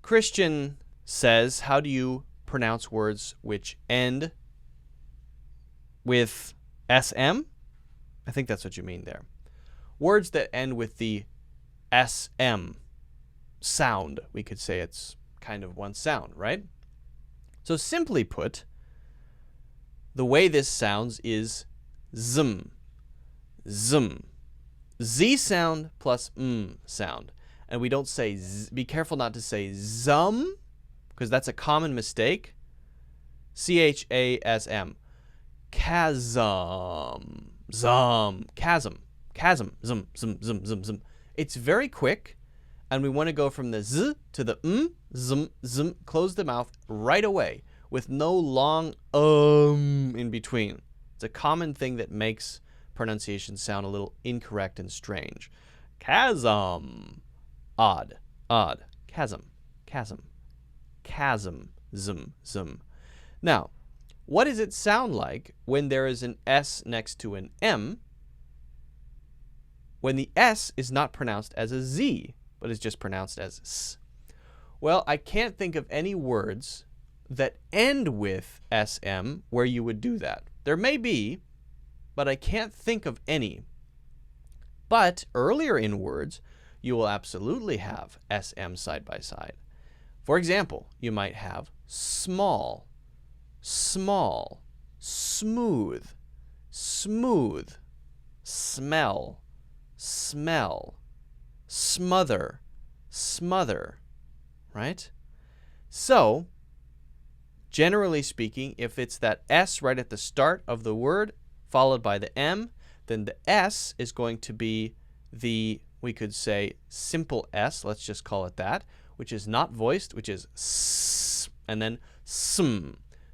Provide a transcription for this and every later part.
Christian says, how do you pronounce words which end with SM? I think that's what you mean there. Words that end with the SM sound. We could say it's kind of one sound, right? So simply put, the way this sounds is zum, zum. Z sound plus sound. And we don't say z. Be careful not to say zum, because that's a common mistake. C-H-A-S-M. Chasm. Zum. Chasm. Chasm. Zum, zum, zum, zum, zum. It's very quick, and we want to go from the z to the zum, zum. Close the mouth right away with no long in between. It's a common thing that makes pronunciation sound a little incorrect and strange. Chasm. Odd. Odd. Chasm. Chasm. Chasm. Zum. Zum. Now, what does it sound like when there is an S next to an M, when the S is not pronounced as a Z, but is just pronounced as S? Well, I can't think of any words that end with SM where you would do that. There may be, but I can't think of any. But earlier in words, you will absolutely have SM side by side. For example, you might have small, small, smooth, smooth, smell, smell, smother, smother, right? So, generally speaking, if it's that S right at the start of the word followed by the M, then the S is going to be the, we could say, simple S, let's just call it that, which is not voiced, which is S, and then sm,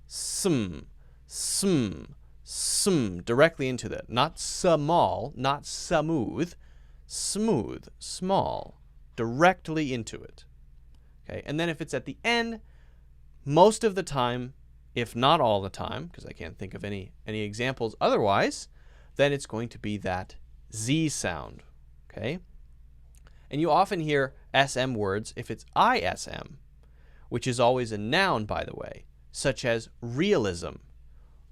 sm, sm, sm, directly into that. Not small, not smooth, smooth, small, directly into it. Okay, and then if it's at the end, most of the time, if not all the time, because I can't think of any examples otherwise, then it's going to be that Z sound, okay? And you often hear SM words if it's ISM, which is always a noun, by the way, such as realism,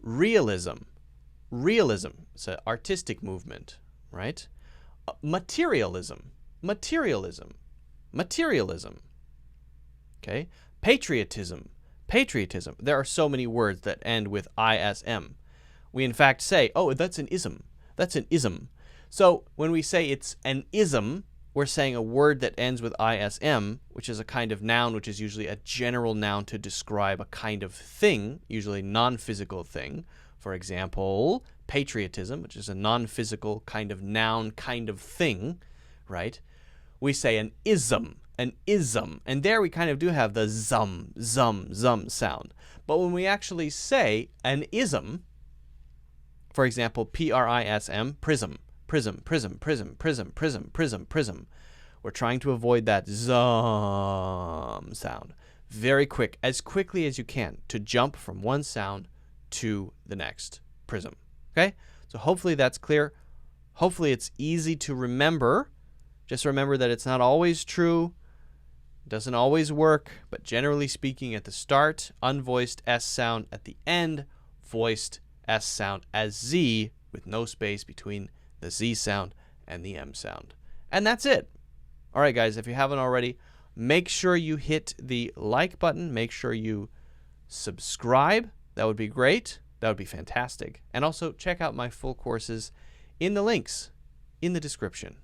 realism, realism. It's an artistic movement, right? Materialism, materialism, materialism, okay? Patriotism, patriotism. There are so many words that end with ISM. We in fact say, oh, that's an ism. That's an ism. So when we say it's an ism, we're saying a word that ends with ISM, which is a kind of noun, which is usually a general noun to describe a kind of thing, usually non-physical thing. For example, patriotism, which is a non-physical kind of noun, kind of thing, right? We say an ism, and there we kind of do have the zum, zum, zum sound. But when we actually say an ism, for example, P-R-I-S-M, prism, prism, prism, prism, prism, prism, prism, prism, we're trying to avoid that zum sound. Very quick, as quickly as you can, to jump from one sound to the next, prism. Okay? So hopefully that's clear. Hopefully it's easy to remember. Just remember that it's not always true. It doesn't always work, but generally speaking, at the start, unvoiced S sound. At the end, voiced S sound as Z with no space between the Z sound and the M sound. And that's it. All right, guys, if you haven't already, make sure you hit the like button. Make sure you subscribe. That would be great. That would be fantastic. And also check out my full courses in the links in the description.